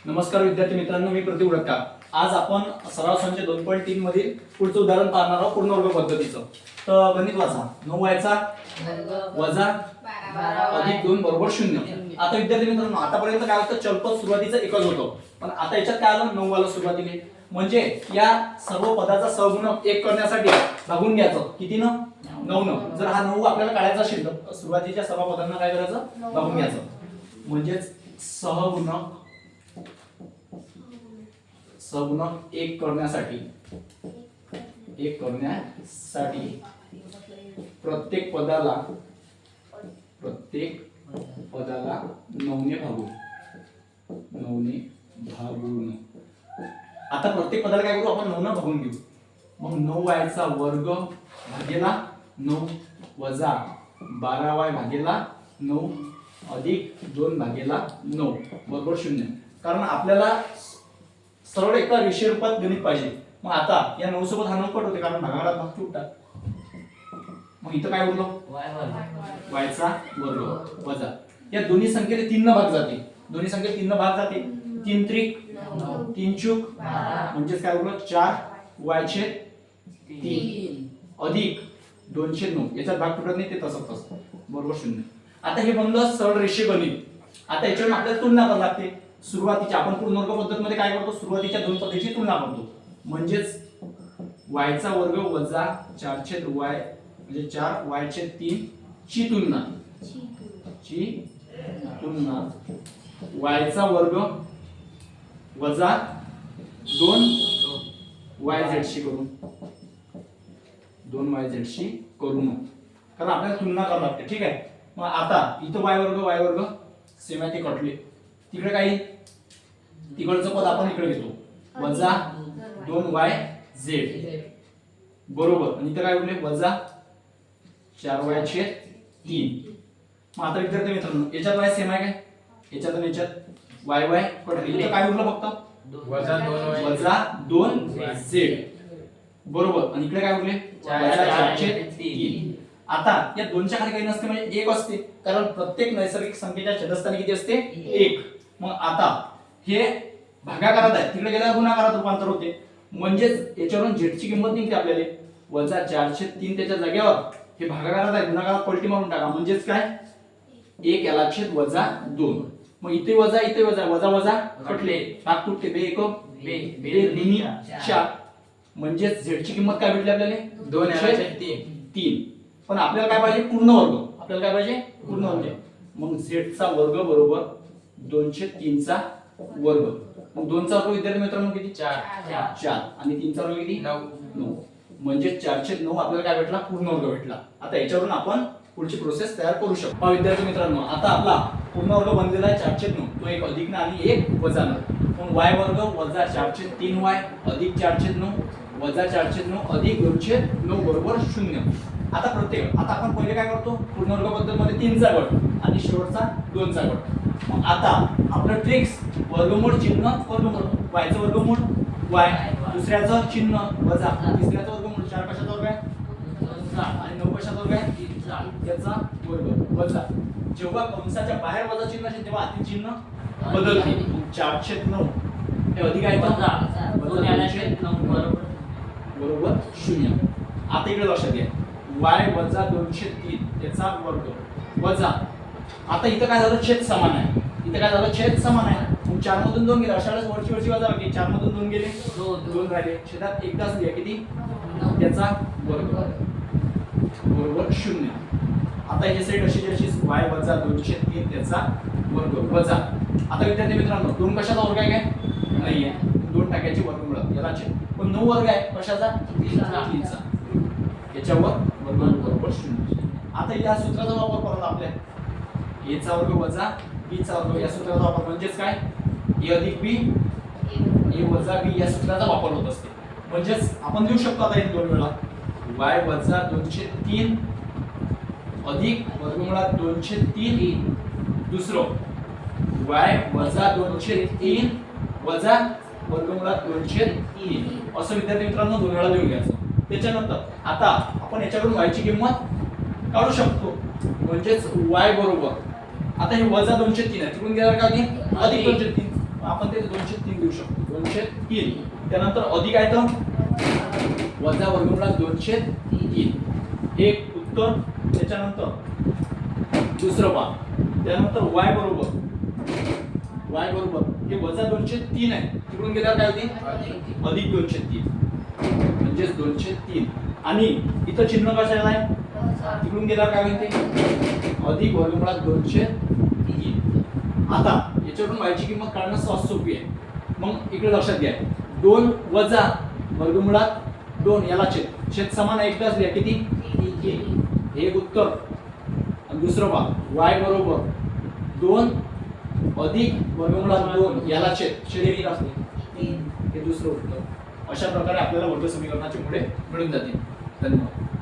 नमस्कार विद्यार्थी मित्रांनो, मी प्रतीक उडक्का। आज आपण सराव संच 2.3 मधील पुढचं उदाहरण पाहणार आहोत पूर्णवर्ग पद्धतीचं। तर गणित वाचा 9y वजा 12 अधिक 2 बरोबर 0। आता विद्यार्थी मित्रांनो, आतापर्यंत काय होतं, चलपद सुरुवातीचं एकच होतं, पण आता याच्यात काय आलं, 9 वाला सुरुवातीला। म्हणजे या सर्व पदाचा सहगुणक 1 करण्यासाठी भागून घ्यायचं किती न 9 न। जर हा 9 आपल्याला काढायचा असेल तर सुरुवातीच्या सर्व पदांना काय करायचं, भागून घ्यायचं। म्हणजेच सहगुणक 1 करण्यासाठी प्रत्येक पदाला 9 ने भागून आता प्रत्येक पदाला काय करू आपण, 9 ने भागून घेऊ। मग 9y चा वर्ग भागेला 9 वजा 12y भागेला 9 अधिक 2 भागेला 9 बरोबर 0। कारण आपल्याला सरळ एका रेषीय रूपात गणित पाहिजे। मग आता या 9 सोबत हा 9 कट होते, कारण भागाकारात भाग तुटतात। मग इथं काय उरलं, y चा वर्ग वजा या दोन्ही संख्येला 3 न भाग जाते, 3 त्रिक 3 चूक म्हणजे काय उरलं 4y/3 अधिक 2/9 याच्यात भाग तुटत नाही, ते तसंच बरोबर 0। आता हे बनलं सरळ रेषीय गणित। आता याच्यावर आपल्याला तुलना करावी लागते। सुरुवातीच्या आपण पूर्णवर्ग पद्धतीमध्ये काय करतो, सुरुवातीच्या दोन पदाची तुलना करतो। म्हणजेच y चा वर्ग वजा 4/y म्हणजे 4y/3 ची तुलना y चा वर्ग वजा 2yz शी करून कारण आपल्याला तुलना करावी लागते, ठीक आहे। मग आता इथं y वर्ग सेम आहे, ते कटले। तिकडे काही तिकडचं पद आपण इकडे घेतो वजा 2yz बरोबर, आणि इथं काय उरले वजा 4y/3। मग आता विद्यार्थी मित्रांनो, याच्यात y सेम आहे काय, याच्यात आणि याच्यात y कटले। इथं काय उरलं फक्त वजा 2z बरोबर, आणि इकडे काय उरले वजा 4/3। आता या दोनच्या खाली काही नसते, म्हणजे 1 असते, कारण प्रत्येक नैसर्गिक संख्येच्या छेदस्थानी किती असते 1। मग आता हे भागाकारात आहे, तिकडे गेल्यावर गुणाकारात रूपांतर होते। म्हणजेच याच्यावरून z ची किंमत निघते आपल्याला वजा 4/3 त्याच्या जागेवर हे भागाकारात आहे, गुणाकारात पलटी मारून टाका। म्हणजेच काय 1 याला छेद वजा 2। मग इथे वजा कटले, भाग तुटते, बे 1 बे 4। म्हणजेच z ची किंमत काय भेटली आपल्याला 2/3। पण आपल्याला काय पाहिजे, पूर्ण वर्ग। मग z चा वर्ग बरोबर 2/3 चा वर्ग। मग 2 चा वर्ग विद्यार्थी मित्रांनो किती 4 आणि 3 चा वर्ग किती 9। म्हणजे 4/9 आपल्याला काय भेटला, पूर्ण वर्ग भेटला। आता याच्यावरून आपण पुढची प्रोसेस तयार करू शकतो। पहा विद्यार्थी मित्रांनो, आता आपला पूर्ण वर्ग बनलेला आहे 4/9, तो एक अधिक न आणि एक वजा न। मग y वर्ग वजा 4/3y अधिक 4/9 वजा 4/9 अधिक 2/9 बरोबर 0। आता आपण पहिले काय करतो, पूर्णवर्ग पद्धतीमध्ये 3 चा गट आणि शेवटचा 2 चा गट। मग आता आपलं ट्रिक्स वर्गमूळ चिन्ह वर्गमूळ, y चं वर्गमूळ y, दुसऱ्याचं चिन्ह वजा, तिसऱ्याचं वर्गमूळ 4 कशाचा वर्ग आहे आणि 9 कशाचा वर्ग आहे, त्याचा वर्ग वजा। जेव्हा कंसाच्या बाहेर वजा चिन्ह असेल तेव्हा आतील चिन्ह बदलते। 4/9 हे अधिक आहे वजा 2/9 बरोबर 0। आता इकडे लक्षात घ्या, y वजा 2/3 त्याचा वर्ग वजा, आता इथं काय झालं, छेद समान आहे। मग 4 मधून 2 गेले, अशा वेळेस वरची वजा होती, 4 मधून 2 गेले 2 राहिले, छेदात एकदाच लिहा किती, त्याचा वर्ग बरोबर 0। आता हे साइड अशीच y वजा 2/3 त्याचा वर्ग वजा। आता विद्यार्थी मित्रांनो, 2 कशाचा वर्ग आहे काय नाहीये, 2 टाक्याचे वर्गमूळ याला छेद, पण 9 वर्ग आहे कशाचा 3 चा, याच्यावर वर्ग बरोबर 0। आता या सूत्राचा वापर करून आपल्या a चा वर्ग वजा b चा वर्ग या सूत्राचा वापर, म्हणजेच काय a अधिक b a वजा b या सूत्राचा वापर होत असते। म्हणजेच आपण लिहू शकतो आता इथे 2 वेळा y वजा 2/3 अधिक वर्गमुळात 2/3 दुसरं y वजा 2/3 वजा वर्गमुळात 2/3 असं विद्यार्थी मित्रांनो 2 वेळा लिहून घ्यायचं। त्याच्यानंतर आता आपण याच्याकडून y ची किंमत काढू शकतो, म्हणजेच y बरोबर आता हे वजा 203 आहे, तिकडून गेल्यावर काय होईल अधिक 203, आपण ते 203 देऊ शकतो. 203. त्यानंतर अधिक आहे तर वजा वर्गमुळात 203 एक उत्तर. त्याच्यानंतर दुसरं पहा. त्यानंतर y बरोबर हे वजा 203 आहे, तिकडून गेल्यावर काय होती अधिक 203 म्हणजेच 203. आणि इथं चिन्ह कशाला आहे, तिकडून गेल्यावर काय होते अधिक वर्गमुळात 203. आता याच्यावरून y ची किंमत काढणं सहज सोपी आहे. मग इकडे लक्षात घ्या 2 वजा वर्गमुळात 2 याला छेद समान आहे, एकदाच लिहा किती 3. हे एक उत्तर. आणि दुसरं पहा y बरोबर 2 अधिक वर्गमुळात 2 याला छेद एक असते 3. हे दुसरं उत्तर. अशा प्रकारे आपल्याला वर्ग समीकरणाचे मुळे मिळून जातील. धन्यवाद.